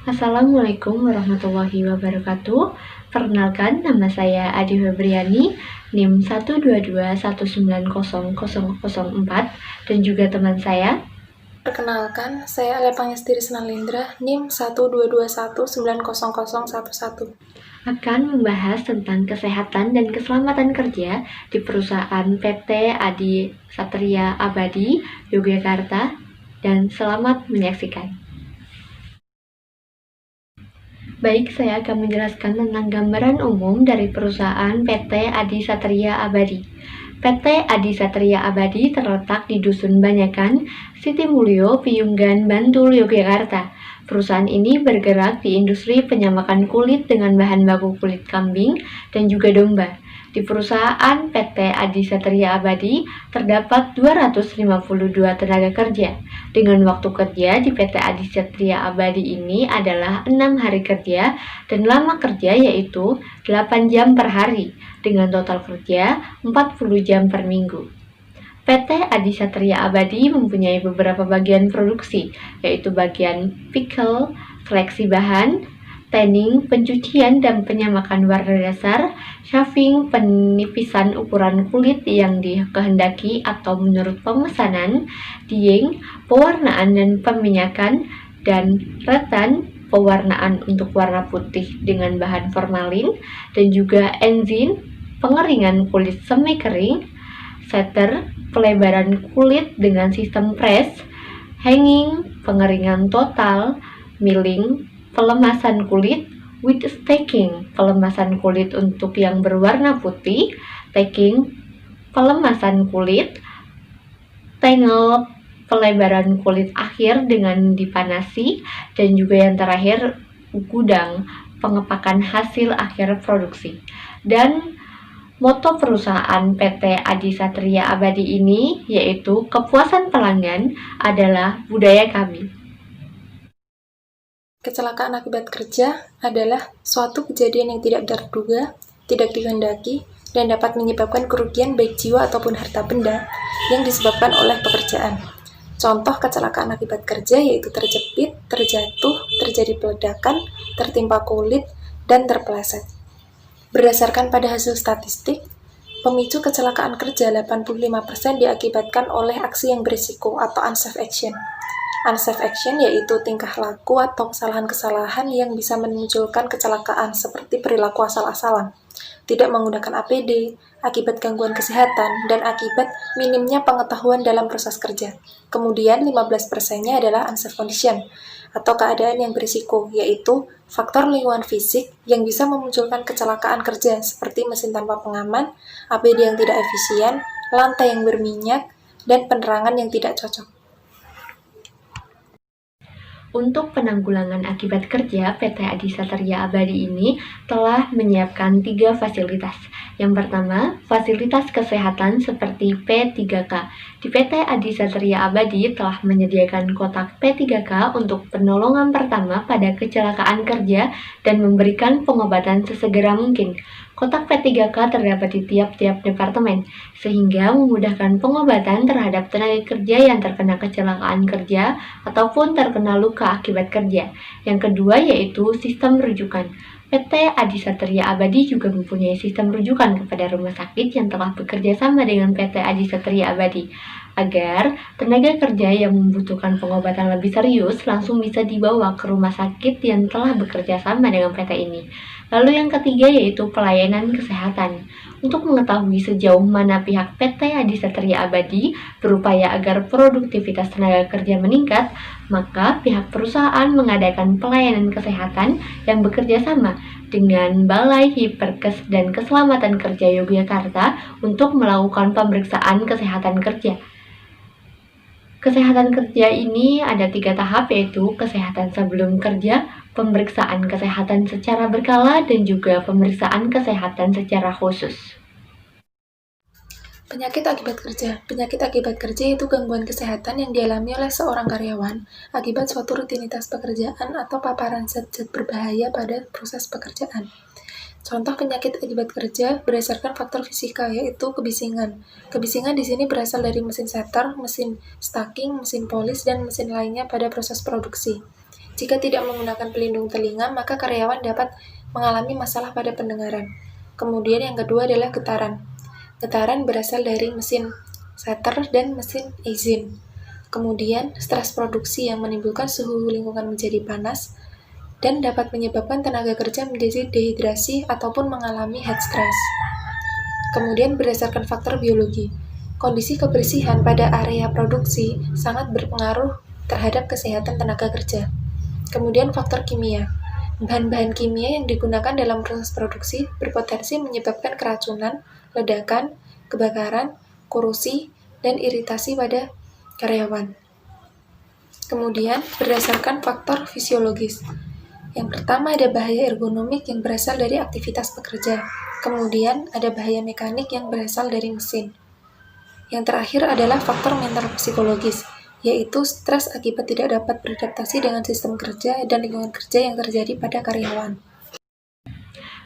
Assalamualaikum warahmatullahi wabarakatuh. Perkenalkan, nama saya Adi Febriani, NIM 122190004, dan juga teman saya. Perkenalkan, saya Alia Pangestiri Senalindra, NIM 122190011, akan membahas tentang kesehatan dan keselamatan kerja di perusahaan PT Adi Satria Abadi, Yogyakarta, dan selamat menyaksikan. Baik, saya akan menjelaskan tentang gambaran umum dari perusahaan PT Adi Satria Abadi. PT Adi Satria Abadi terletak di Dusun Banyakan, Sitimulyo, Piyunggan, Bantul, Yogyakarta. Perusahaan ini bergerak di industri penyamakan kulit dengan bahan baku kulit kambing dan juga domba. Di perusahaan PT Adi Satria Abadi terdapat 252 tenaga kerja. Dengan waktu kerja di PT Adi Satria Abadi ini adalah 6 hari kerja dan lama kerja yaitu 8 jam per hari dengan total kerja 40 jam per minggu. PT Adi Satria Abadi mempunyai beberapa bagian produksi, yaitu bagian pickle, seleksi bahan, tanning, pencucian dan penyamakan warna dasar, shaving, penipisan ukuran kulit yang dikehendaki atau menurut pemesanan, dyeing, pewarnaan dan peminyakan, dan retan, pewarnaan untuk warna putih dengan bahan formalin, dan juga enzim, pengeringan kulit semi kering, setter, pelebaran kulit dengan sistem press, hanging, pengeringan total, milling, pelemasan kulit, with stacking, pelemasan kulit untuk yang berwarna putih, taking, pelemasan kulit, tangle, pelebaran kulit akhir dengan dipanasi, dan juga yang terakhir gudang, pengepakan hasil akhir produksi. Dan moto perusahaan PT Adi Satria Abadi ini yaitu kepuasan pelanggan adalah budaya kami. Kecelakaan akibat kerja adalah suatu kejadian yang tidak terduga, tidak dikehendaki, dan dapat menyebabkan kerugian baik jiwa ataupun harta benda yang disebabkan oleh pekerjaan. Contoh kecelakaan akibat kerja yaitu terjepit, terjatuh, terjadi peledakan, tertimpa kulit, dan terpeleset. Berdasarkan pada hasil statistik, pemicu kecelakaan kerja 85% diakibatkan oleh aksi yang berisiko atau unsafe action. Unsafe action yaitu tingkah laku atau kesalahan-kesalahan yang bisa memunculkan kecelakaan seperti perilaku asal-asalan, tidak menggunakan APD, akibat gangguan kesehatan, dan akibat minimnya pengetahuan dalam proses kerja. Kemudian 15%-nya adalah unsafe condition, atau keadaan yang berisiko, yaitu faktor lingkungan fisik yang bisa memunculkan kecelakaan kerja seperti mesin tanpa pengaman, APD yang tidak efisien, lantai yang berminyak, dan penerangan yang tidak cocok. Untuk penanggulangan akibat kerja, PT Adi Satria Abadi ini telah menyiapkan 3 fasilitas. Yang pertama, fasilitas kesehatan seperti P3K. Di PT Adi Satria Abadi telah menyediakan kotak P3K untuk penolongan pertama pada kecelakaan kerja dan memberikan pengobatan sesegera mungkin. Kotak P3K terdapat di tiap-tiap departemen, sehingga memudahkan pengobatan terhadap tenaga kerja yang terkena kecelakaan kerja ataupun terkena luka akibat kerja. Yang kedua yaitu sistem rujukan. PT Adi Satria Abadi juga mempunyai sistem rujukan kepada rumah sakit yang telah bekerja sama dengan PT Adi Satria Abadi, agar tenaga kerja yang membutuhkan pengobatan lebih serius langsung bisa dibawa ke rumah sakit yang telah bekerja sama dengan PT ini. Lalu yang ketiga yaitu pelayanan kesehatan. Untuk mengetahui sejauh mana pihak PT Adi Satria Abadi berupaya agar produktivitas tenaga kerja meningkat, maka pihak perusahaan mengadakan pelayanan kesehatan yang bekerja sama dengan Balai Hiperkes dan Keselamatan Kerja Yogyakarta untuk melakukan pemeriksaan kesehatan kerja. Kesehatan kerja ini ada 3 tahap, yaitu kesehatan sebelum kerja, pemeriksaan kesehatan secara berkala, dan juga pemeriksaan kesehatan secara khusus. Penyakit akibat kerja. Penyakit akibat kerja itu gangguan kesehatan yang dialami oleh seorang karyawan akibat suatu rutinitas pekerjaan atau paparan zat-zat berbahaya pada proses pekerjaan. Contoh penyakit akibat kerja berdasarkan faktor fisika, yaitu kebisingan. Kebisingan di sini berasal dari mesin setter, mesin stacking, mesin polis, dan mesin lainnya pada proses produksi. Jika tidak menggunakan pelindung telinga, maka karyawan dapat mengalami masalah pada pendengaran. Kemudian yang kedua adalah getaran. Getaran berasal dari mesin setter dan mesin engine. Kemudian, stres produksi yang menimbulkan suhu lingkungan menjadi panas dan dapat menyebabkan tenaga kerja menjadi dehidrasi ataupun mengalami heat stress. Kemudian berdasarkan faktor biologi, kondisi kebersihan pada area produksi sangat berpengaruh terhadap kesehatan tenaga kerja. Kemudian faktor kimia. Bahan-bahan kimia yang digunakan dalam proses produksi berpotensi menyebabkan keracunan, ledakan, kebakaran, korosi, dan iritasi pada karyawan. Kemudian berdasarkan faktor fisiologis. Yang pertama ada bahaya ergonomik yang berasal dari aktivitas pekerja. Kemudian ada bahaya mekanik yang berasal dari mesin. Yang terakhir adalah faktor mental psikologis, yaitu stres akibat tidak dapat beradaptasi dengan sistem kerja dan lingkungan kerja yang terjadi pada karyawan.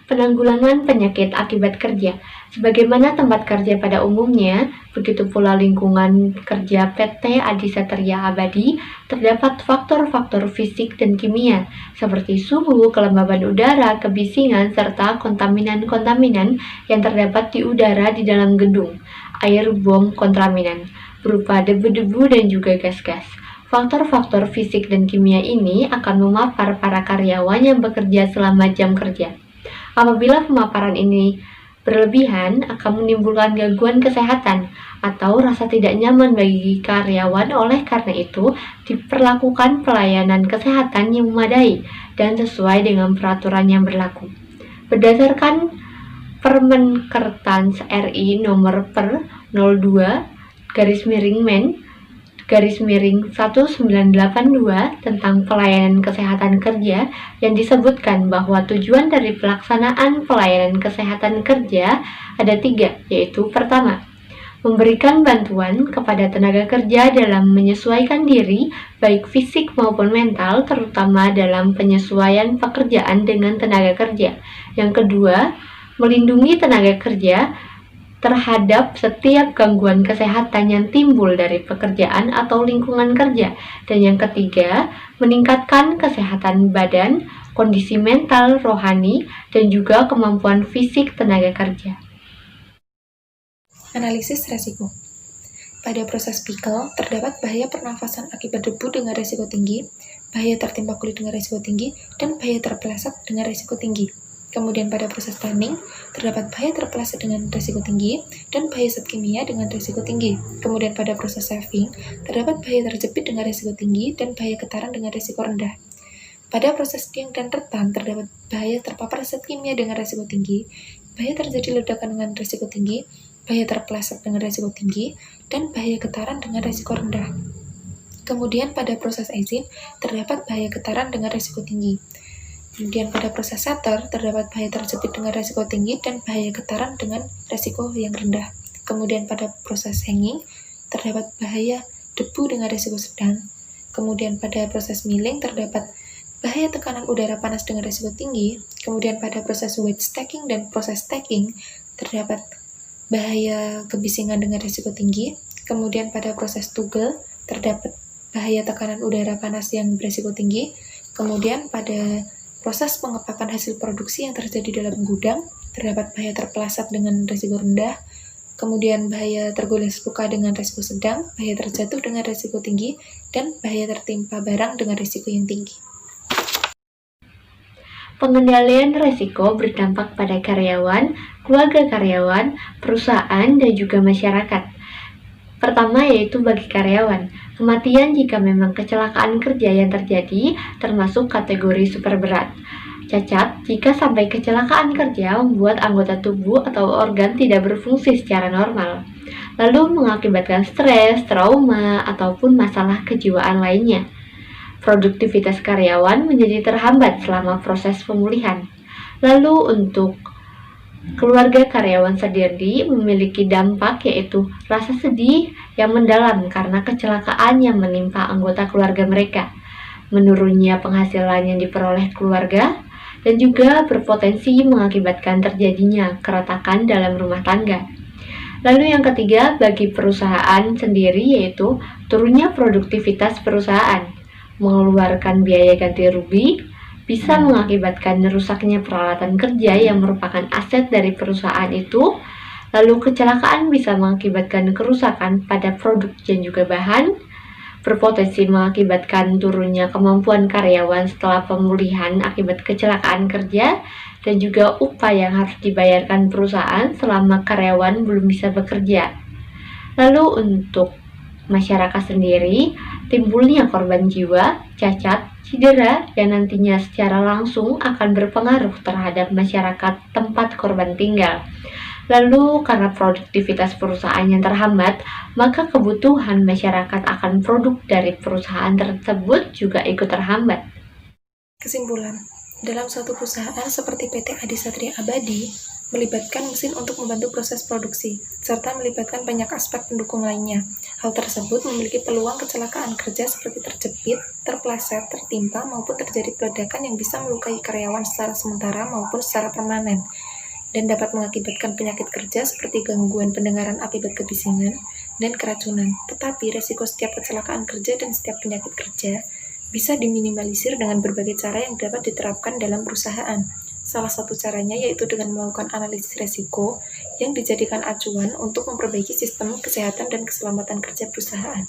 Penanggulangan penyakit akibat kerja. Sebagaimana tempat kerja pada umumnya, begitu pula lingkungan kerja PT Adi Satria Abadi, terdapat faktor-faktor fisik dan kimia, seperti suhu, kelembaban udara, kebisingan, serta kontaminan-kontaminan yang terdapat di udara di dalam gedung, air bom kontaminan, berupa debu-debu dan juga gas-gas. Faktor-faktor fisik dan kimia ini akan memapar para karyawan yang bekerja selama jam kerja. Apabila pemaparan ini berlebihan, akan menimbulkan gangguan kesehatan atau rasa tidak nyaman bagi karyawan. Oleh karena itu, diperlakukan pelayanan kesehatan yang memadai dan sesuai dengan peraturan yang berlaku. Berdasarkan Permenkertans RI nomor per 02-Men-1982 tentang pelayanan kesehatan kerja yang disebutkan bahwa tujuan dari pelaksanaan pelayanan kesehatan kerja ada 3, yaitu pertama, memberikan bantuan kepada tenaga kerja dalam menyesuaikan diri baik fisik maupun mental, terutama dalam penyesuaian pekerjaan dengan tenaga kerja. Yang kedua, melindungi tenaga kerja terhadap setiap gangguan kesehatan yang timbul dari pekerjaan atau lingkungan kerja. Dan yang ketiga, meningkatkan kesehatan badan, kondisi mental, rohani, dan juga kemampuan fisik tenaga kerja. Analisis resiko. Pada proses pickle, terdapat bahaya pernafasan akibat debu dengan resiko tinggi, bahaya tertimpa kulit dengan resiko tinggi, dan bahaya terpeleset dengan resiko tinggi. Kemudian pada proses tanning, terdapat bahaya terpeleset dengan resiko tinggi dan bahaya zat kimia dengan resiko tinggi. Kemudian pada proses saving, terdapat bahaya terjepit dengan resiko tinggi dan bahaya getaran dengan resiko rendah. Pada proses king dan retan, terdapat bahaya terpapar zat kimia dengan resiko tinggi, bahaya terjadi ledakan dengan resiko tinggi, bahaya terpeleset dengan resiko tinggi, dan bahaya getaran dengan resiko rendah. Kemudian pada proses aging, terdapat bahaya getaran dengan resiko tinggi. Kemudian pada proses setter, terdapat bahaya terjepit dengan resiko tinggi dan bahaya getaran dengan resiko yang rendah. Kemudian pada proses hanging, terdapat bahaya debu dengan resiko sedang. Kemudian pada proses milling, terdapat bahaya tekanan udara panas dengan resiko tinggi. Kemudian pada proses wet stacking dan proses stacking, terdapat bahaya kebisingan dengan resiko tinggi. Kemudian pada proses tugel, terdapat bahaya tekanan udara panas yang beresiko tinggi. Kemudian pada proses pengepakan hasil produksi yang terjadi dalam gudang, terdapat bahaya terpeleset dengan resiko rendah, kemudian bahaya tergoles luka dengan resiko sedang, bahaya terjatuh dengan resiko tinggi, dan bahaya tertimpa barang dengan resiko yang tinggi. Pengendalian risiko berdampak pada karyawan, keluarga karyawan, perusahaan, dan juga masyarakat. Pertama yaitu bagi karyawan, kematian jika memang kecelakaan kerja yang terjadi termasuk kategori super berat. Cacat jika sampai kecelakaan kerja membuat anggota tubuh atau organ tidak berfungsi secara normal, lalu mengakibatkan stres, trauma, ataupun masalah kejiwaan lainnya. Produktivitas karyawan menjadi terhambat selama proses pemulihan. Lalu untuk keluarga karyawan sendiri memiliki dampak yaitu rasa sedih yang mendalam karena kecelakaan yang menimpa anggota keluarga mereka, menurunnya penghasilan yang diperoleh keluarga, dan juga berpotensi mengakibatkan terjadinya keretakan dalam rumah tangga. Lalu yang ketiga bagi perusahaan sendiri yaitu turunnya produktivitas perusahaan. mengeluarkan biaya ganti rugi, bisa mengakibatkan rusaknya peralatan kerja yang merupakan aset dari perusahaan itu. Lalu kecelakaan bisa mengakibatkan kerusakan pada produk dan juga bahan, berpotensi mengakibatkan turunnya kemampuan karyawan setelah pemulihan akibat kecelakaan kerja, dan juga upah yang harus dibayarkan perusahaan selama karyawan belum bisa bekerja. Lalu untuk masyarakat sendiri, timbulnya korban jiwa, cacat, cedera yang nantinya secara langsung akan berpengaruh terhadap masyarakat tempat korban tinggal. Lalu, karena produktivitas perusahaan yang terhambat, maka kebutuhan masyarakat akan produk dari perusahaan tersebut juga ikut terhambat. Kesimpulan, dalam suatu perusahaan seperti PT Adi Satria Abadi, melibatkan mesin untuk membantu proses produksi, serta melibatkan banyak aspek pendukung lainnya. Hal tersebut memiliki peluang kecelakaan kerja seperti terjepit, terpleset, tertimpa, maupun terjadi peledakan yang bisa melukai karyawan secara sementara maupun secara permanen, dan dapat mengakibatkan penyakit kerja seperti gangguan pendengaran akibat kebisingan dan keracunan. Tetapi resiko setiap kecelakaan kerja dan setiap penyakit kerja bisa diminimalisir dengan berbagai cara yang dapat diterapkan dalam perusahaan. Salah satu caranya yaitu dengan melakukan analisis resiko yang dijadikan acuan untuk memperbaiki sistem kesehatan dan keselamatan kerja perusahaan.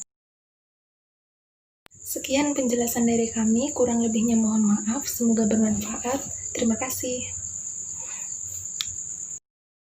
Sekian penjelasan dari kami, kurang lebihnya mohon maaf, semoga bermanfaat. Terima kasih.